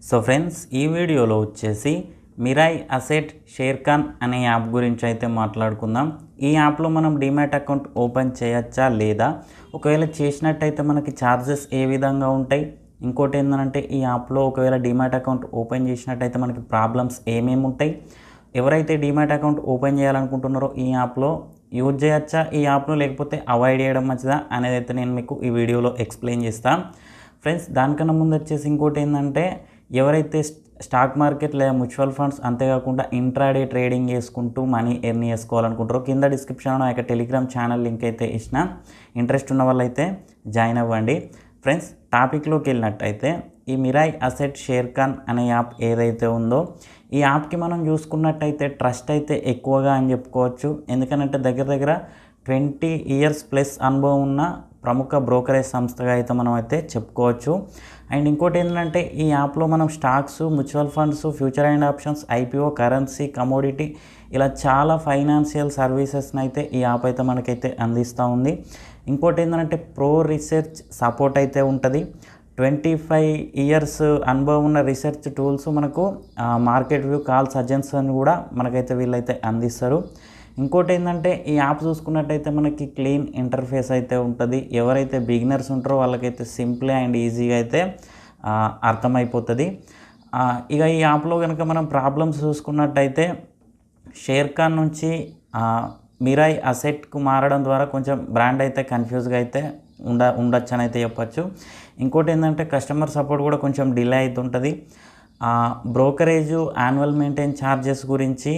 So friends, ఈ వీడియోలో వచ్చేసి మిరాయ్ అసెట్ షేర్ఖాన్ అనే యాప్ గురించి అయితే మాట్లాడుకుందాం. ఈ యాప్లో మనం డీమ్యాట్ అకౌంట్ ఓపెన్ చేయొచ్చా లేదా, ఒకవేళ చేసినట్టయితే మనకి ఛార్జెస్ ఏ విధంగా ఉంటాయి, ఇంకోటి ఏంటంటే ఈ యాప్లో ఒకవేళ డీమ్యాట్ అకౌంట్ ఓపెన్ చేసినట్టయితే మనకి ప్రాబ్లమ్స్ ఏమేమి ఉంటాయి, ఎవరైతే డీమ్యాట్ అకౌంట్ ఓపెన్ చేయాలనుకుంటున్నారో ఈ యాప్లో యూజ్ చేయొచ్చా ఈ యాప్ను, లేకపోతే అవాయిడ్ చేయడం మంచిదా అనేది అయితే నేను మీకు ఈ వీడియోలో ఎక్స్ప్లెయిన్ చేస్తాను. ఫ్రెండ్స్, దానికన్నా ముందు వచ్చేసి ఇంకోటి ఏంటంటే, ఎవరైతే స్టాక్ మార్కెట్ లేదా మ్యూచువల్ ఫండ్స్ అంతేకాకుండా ఇంట్రాడే ట్రేడింగ్ చేసుకుంటూ మనీ ఎర్న్ చేసుకోవాలనుకుంటారో కింద డిస్క్రిప్షన్లో నా యొక్క టెలిగ్రామ్ ఛానల్ లింక్ అయితే ఇచ్చిన, ఇంట్రెస్ట్ ఉన్న వాళ్ళైతే జాయిన్ అవ్వండి. ఫ్రెండ్స్, టాపిక్లోకి వెళ్ళినట్టయితే ఈ మిరాయ్ అసెట్ షేర్ఖాన్ అనే యాప్ ఏదైతే ఉందో ఈ యాప్కి మనం చూసుకున్నట్టయితే ట్రస్ట్ అయితే ఎక్కువగా అని చెప్పుకోవచ్చు. ఎందుకంటే దగ్గర 20 years ప్లస్ అనుభవం ఉన్న ప్రముఖ బ్రోకరేజ్ సంస్థగా అయితే మనం అయితే చెప్పుకోవచ్చు. అండ్ ఇంకోటి ఏంటంటే ఈ యాప్లో మనం stocks, mutual funds, future and options, IPO, currency, commodity ఇలా చాలా ఫైనాన్షియల్ సర్వీసెస్ని అయితే ఈ యాప్ అయితే మనకైతే అందిస్తూ ఉంది. ఇంకోటి ఏంటంటే ప్రో రీసెర్చ్ సపోర్ట్ అయితే ఉంటుంది. 25 years అనుభవం ఉన్న రీసెర్చ్ టూల్స్ మనకు మార్కెట్ వ్యూ, కాల్ సజెషన్స్ అని కూడా మనకైతే వీళ్ళైతే అందిస్తారు. ఇంకోటి ఏంటంటే ఈ యాప్ చూసుకున్నట్టయితే మనకి క్లీన్ ఇంటర్ఫేస్ అయితే ఉంటుంది. ఎవరైతే బిగినర్స్ ఉంటారో వాళ్ళకైతే సింపుల్ అండ్ ఈజీగా అయితే అర్థమైపోతుంది. ఇక ఈ యాప్లో కనుక మనం ప్రాబ్లమ్స్ చూసుకున్నట్టయితే షేర్ఖాన్ నుంచి మిరాయ్ అసెట్కు మారడం ద్వారా కొంచెం బ్రాండ్ అయితే కన్ఫ్యూజ్గా అయితే ఉండొచ్చు అని అయితే చెప్పచ్చు. ఇంకోటి ఏంటంటే కస్టమర్ సపోర్ట్ కూడా కొంచెం డిలే అవుతుంటుంది. బ్రోకరేజ్ యాన్యువల్ మెయింటైన్ ఛార్జెస్ గురించి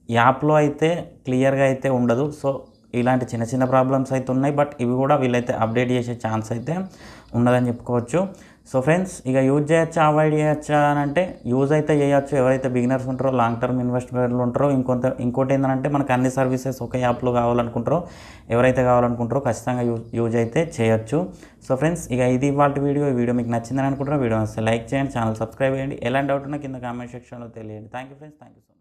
యాప్లో అయితే క్లియర్గా అయితే ఉండదు. సో ఇలాంటి చిన్న ప్రాబ్లమ్స్ అయితే ఉన్నాయి. బట్ ఇవి కూడా వీళ్ళైతే అప్డేట్ చేసే ఛాన్స్ అయితే ఉన్నదని చెప్పుకోవచ్చు. సో ఫ్రెండ్స్, ఇక యూజ్ చేయొచ్చా అవాయిడ్ చేయొచ్చా అని అంటే యూజ్ అయితే చేయొచ్చు. ఎవరైతే బిగినర్స్ ఉంటారో, లాంగ్ టర్మ్ ఇన్వెస్ట్మెంట్లు ఉంటారో, ఇంకోటి ఏంటంటే మనకు అన్ని సర్వీసెస్ ఒక యాప్లో కావాలనుకుంటారో, ఎవరైతే కావాలనుకుంటారో ఖచ్చితంగా యూజ్ అయితే చేయొచ్చు. సో ఫ్రెండ్స్, ఇక ఇది ఇవాళ వీడియో. ఈ వీడియో మీకు నచ్చిందని అనుకుంటున్నా. వీడియో వస్తే లైక్ చేయండి, ఛానల్ సబ్స్క్రైబ్ చేయండి. ఎలాంటి డౌట్ ఉన్నా కింద కామెంట్ సెక్షన్లో తెలియండి. Thank you friends, thank you.